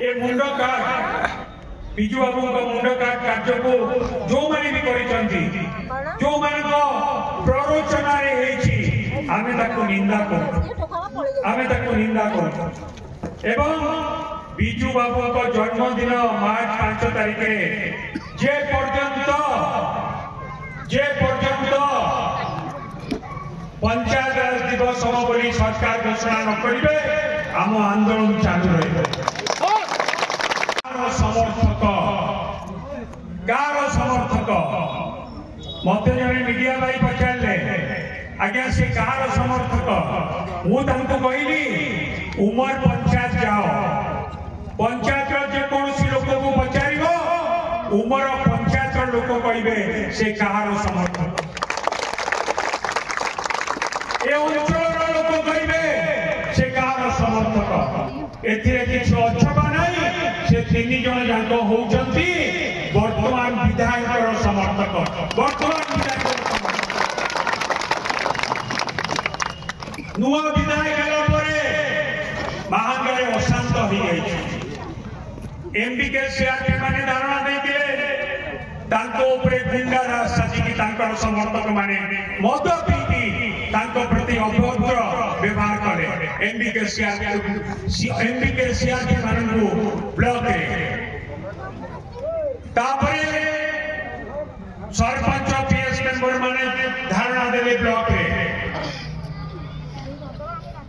ए मुंड काट विजु बाबू मुंड काट कार्य को जो माने भी करिसंती जो मान को प्ररोचना रे हेची आमे ताको निंदा करू एवं विजु बाबू को जन्मदिन मार्च 5 तारिख जे पर्यंत पंचायत राज दिवस हम बोली सरकार घोषणा न करेंगे आम आंदोलन चालू रही समर्थक मत जड़े मीडिया भाई पचारे आज्ञा से कार समर्थक मुझे कहली उमर पंचायत जाओ पंचायत जेकोसी लोक को पचार उमर पंचायत लोक कहे से कार समर्थक ए अंचल लोक कहे से कार समर्थक एथिरे किछ अछबा नहीं से 3 जन जाक होउचंती वर्तमान विधायक समर्थक वर्तमान विधायक नुआ विधायक महांगारे अशांत हो गई एमबीके सीआरपी माने धारणा देते गुंडा राज साजिकी समर्थक माने मद पीकी प्रति अभद्र व्यवहार कले एमबीके सीआरपी मानू ब्लॉक सरपंच पीएस मेंबर माने धारणा देले ब्लॉक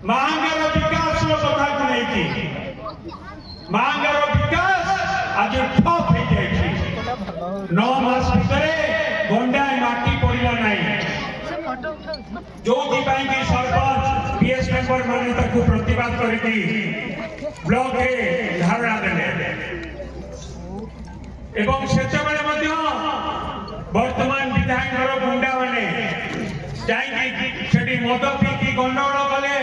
महांगार विकास कथा को लेकिन महांगार विकास आज ठप हो जाए 9 मास भितर गंडाए माटी पड़ा ना जो कि सरपंच पीएस मेंबर माने ताको प्रतिवाद करके ब्लॉक रे धारणा देले एवं सेचबेले मध्य वर्तमान विधायक गुंडा माने जाई मद पीकी गंडगोल कले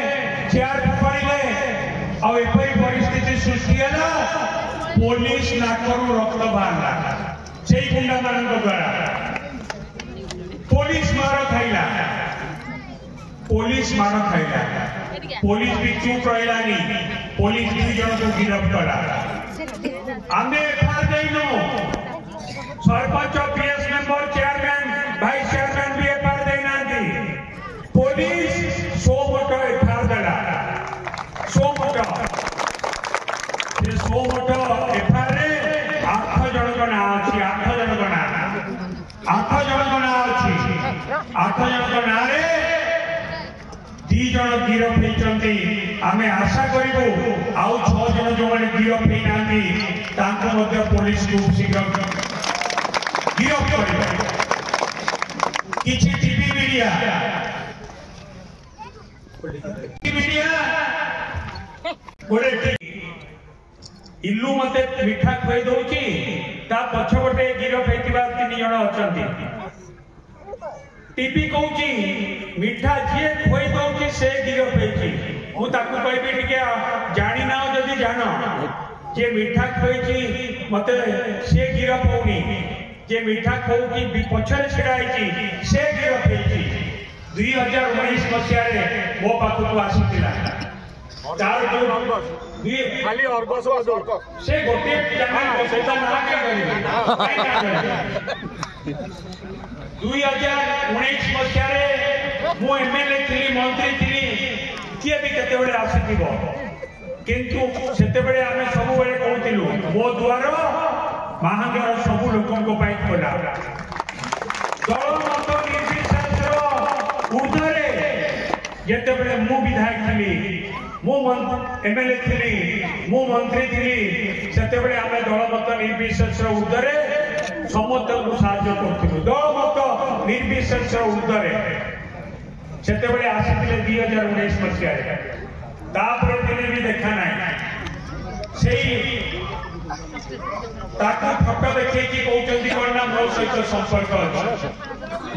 चेयर पड़े आपर परिस्थिति सृष्टि है पुलिस नाकरू रक्त बाहरला से गुंडा मान द्वारा पुलिस मार खाइला पुलिस भी चुप रही पुलिस 2 जन को गिरफ्त कला आमे एफआईआर देइनो sarpanch PS member chairman vice chairman भी एफआईआर देना पुलिस 100 मोटर एफआईआर देला 100 मोटर एफआईआर 8 जन को ना अछि 8 जन को ना रे 2 जन गिरफ होइचंती आमे आशा करिबो आउ 6 जन जो माने गिरफ होई नांती तांको मध्ये पुलिस को शीघ्र गिरफ करिबो किछि टीवी मीडिया गोटे इल्लू मते मिठा खुई दउची ता पछपटे गिरफ हेतिबा 3 जन अछंती टीपी कहूची मिठा जी खुई दउची से गिरफ हेची मु ताकू कहबी टिके जानि ना जदी जानो जे मिठा खुईची मते से गिरफ होनी जे मिठा खोकी पछरे छिड़ाई से गिरफ हेची 2019 मसिया रे मो पाखु आसीतिला चार खाली अर्गस से गोटे जाने सेटा ना के 2019 मसिया रे मो एमएलए थी मंत्री थी किए भी केते बेले आसीतिबो किंतु सेते बेले आमे सब बेले कहतिलु मो द्वार महांगार सब लोकन को पाई खोला दल मत निर्विशेष ऊर्ध्वरे जेते बेले मु विधायक थी मु एमएलए थी मु मंत्री थी सेते बेले आमे दल मत निर्विशेष ऊर्ध्वरे समस्त को साहाय्य करथिलु दल मत निर्विशेष ऊर्ध्वरे सेते बेले आसीतिले 2019 मसिया रे तापर दिने भी देखा नाही सेही ताकू फटो देखै कि कहउचंदी कोन नाम रो सहित संपर्क अछि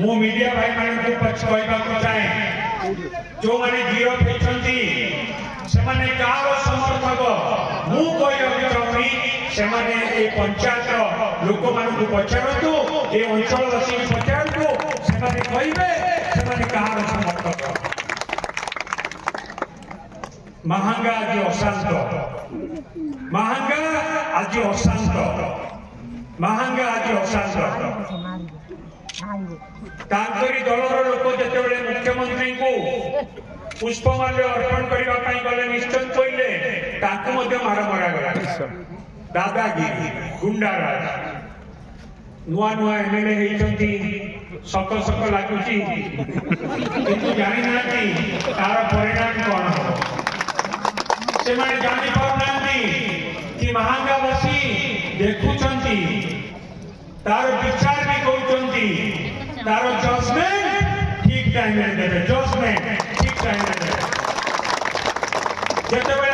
मु मीडिया भाई मान को पछ कहबा को चाहे जो माने गिरफ हेचंती से माने कार समर्थक मु कहबा चाहूनी से माने ए पंचायत लोक मान को पछारतु ए अंचल वासी पछारतु से माने कहबे से माने कार समर्थक महंगा जो अशांत महंगा आज अशांत महांगा आज अशांत तांकरी दलर लोक जितेबाला मुख्यमंत्री को पुष्पमाल्य अर्पण करने गले निश्चय कहले मार मरागला दादागिरी गुंडाराज नुआ नुआ एमएलए होती सक सक लगुच जानी ना तार परिणाम कौन हम से जानी पाना कि महांगा बसी देखुं तार विचार भी कहते तार जजमेंट ठीक टाइम देवे जजमेंट ठीक टाइम देवे